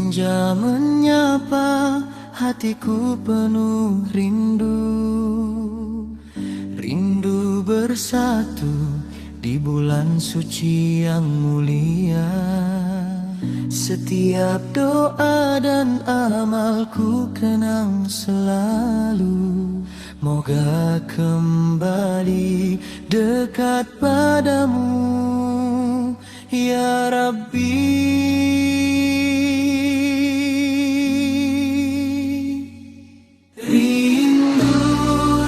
Senja menyapa, hatiku penuh rindu. Rindu bersatu di bulan suci yang mulia. Setiap doa dan amalku kenang selalu. Moga kembali dekat padamu, ya Rabbi. Rindu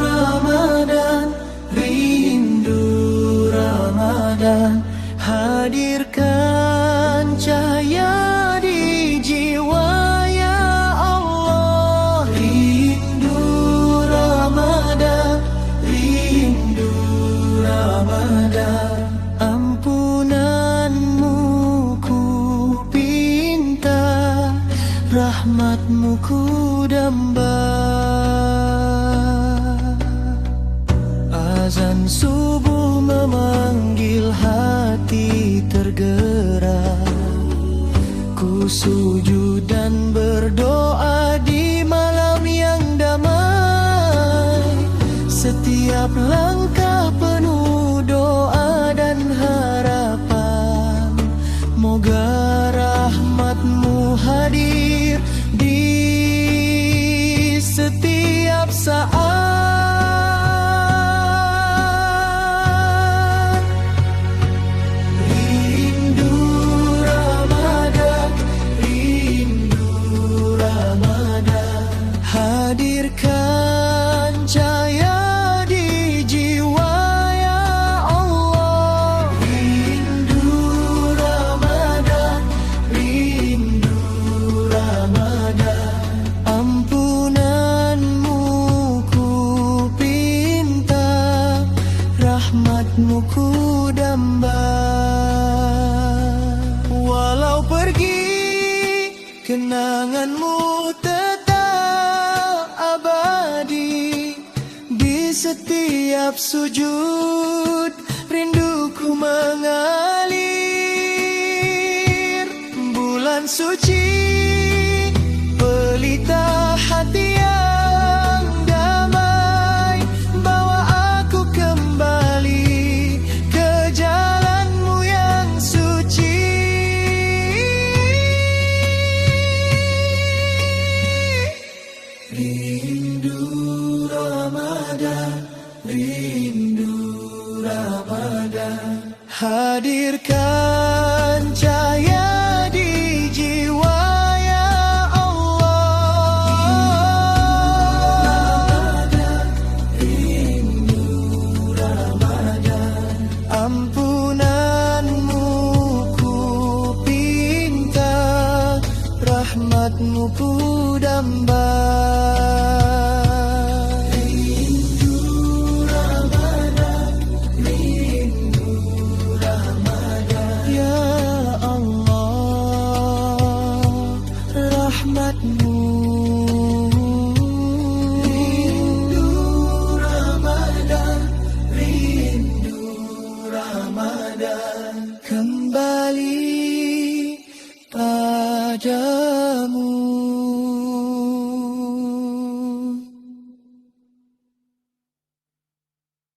Ramadan, rindu Ramadan, hadirkan cahaya di jiwa ya Allah. Rindu Ramadan, rindu Ramadan, ampunanmu ku pinta, rahmatmu ku damba. Azan subuh memanggil, hati tergerak. Ku sujud dan berdoa di malam yang damai. Setiap langkah penuh doa dan harapan. Moga rahmatmu hadir di setiap saat. Hadirkan cahaya di jiwa ya Allah. Rindu Ramadan, rindu Ramadan, ampunanmu ku pinta, rahmatmu ku damba. Walau pergi, kenanganmu setiap sujud, rinduku mengalir. Bulan suci, pelita hati yang damai, bawa aku kembali ke jalanmu yang suci. Rindu Ramadan, rindu Ramadan, hadirkan cahaya di jiwa ya Allah. Rindu Ramadan, ampunanmu ku pinta, rahmatmu ku damba. Rahmatmu, rindu Ramadan, rindu Ramadan, kembali padamu.